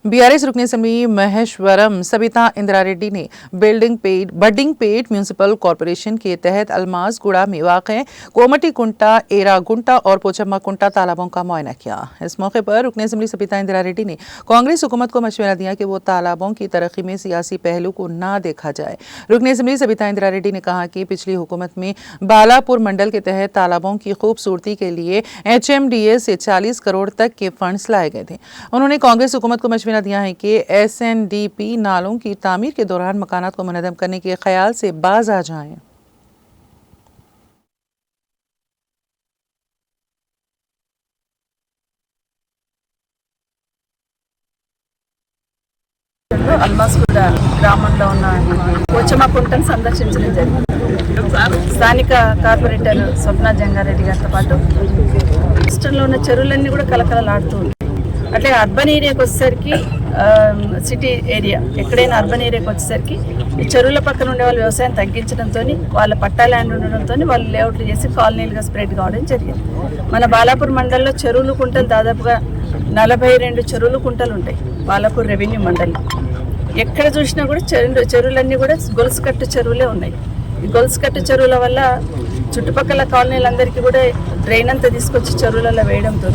BRS रुकन assembly Maheshwaram Sabita इंदिरारेड्डी ने budding पेट municipal corporation के तहत अलमासगुड़ा में वाक़ कोमटी कुंटा, एरा गुंटा और पोचम्मा कुंटा तालाबों का मुआयना किया। इस मौके पर रुकन असेंबली सबिता इंदिरारेड्डी ने कांग्रेस हुकूमत को मशवरा दिया कि वो तालाबों की तरक्की में सियासी पहलू को ना देखा जाए। रुकन असेंबली सबिता इंदिरारेड्डी ने कहा कि पिछली हुकूमत में बालापुर मंडल के तहत तालाबों की खूबसूरती के लिए HMDA से 40 करोड़ तक के फंड्स लाए गए थे। उन्होंने कांग्रेस हुकूमत को मशवरा दिया है कि SNDP नालों की तामीर के दौरान मकानात को मुनज़्ज़म करने के ख्याल से बाज आ जाएं। అల్మాస్గూడ గ్రామంలో ఉన్న పోచమ్మ కుంటను సందర్శించడం జరిగింది। స్థానిక కార్పొరేటర్ స్వప్న జంగారెడ్డి గారితో పాటు రాష్ట్రంలో ఉన్న చెరువులన్నీ కూడా కలకలలాడుతూ ఉంటాయి। అట్లే అర్బన్ ఏరియాకి వచ్చేసరికి సిటీ ఏరియా ఎక్కడైనా అర్బన్ ఏరియాకి వచ్చేసరికి ఈ చెరువుల పక్కన ఉండే వాళ్ళు వ్యవసాయం తగ్గించడంతో వాళ్ళ పట్టా ల్యాండ్ ఉండడంతో వాళ్ళు లేఅవుట్లు చేసి కాలనీలుగా స్ప్రెడ్ కావడం జరిగింది। మన బాలాపూర్ మండలంలో చెరువులు కుంటలు దాదాపుగా 42 చెరువులు కుంటలు ఉంటాయి బాలాపూర్ రెవెన్యూ మండలి। ఎక్కడ చూసినా కూడా చెరువులన్నీ కూడా గొలుసుకట్టు చెరువులే ఉన్నాయి। ఈ గొలుసుకట్టు చెరువుల వల్ల చుట్టుపక్కల కాలనీలందరికీ కూడా డ్రైన్ అంతా తీసుకొచ్చి చెరువులలో వేయడంతో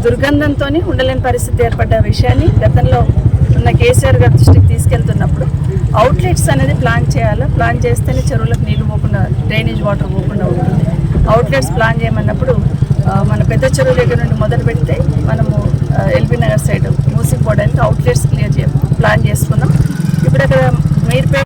దుర్గంధంతో ఉండలేని పరిస్థితి ఏర్పడ్డ విషయాన్ని గతంలో ఉన్న కేసీఆర్ గారి దృష్టికి తీసుకెళ్తున్నప్పుడు అవుట్లెట్స్ అనేది ప్లాన్ చేయాలి। ప్లాన్ చేస్తేనే చెరువులకు నీళ్లు పోకుండా డ్రైనేజ్ వాటర్ పోకుండా ఉంటుంది। అవుట్లెట్స్ ప్లాన్ చేయమన్నప్పుడు మన పెద్ద చెరువు దగ్గర నుండి మొదలు పెడితే మనము ఎల్బీ నగర్ సైడ్ మూసిపోవడానికి అవుట్లెట్స్ ప్లాన్ చేసుకున్నాం। ఇప్పుడు అక్కడ మీర్పేట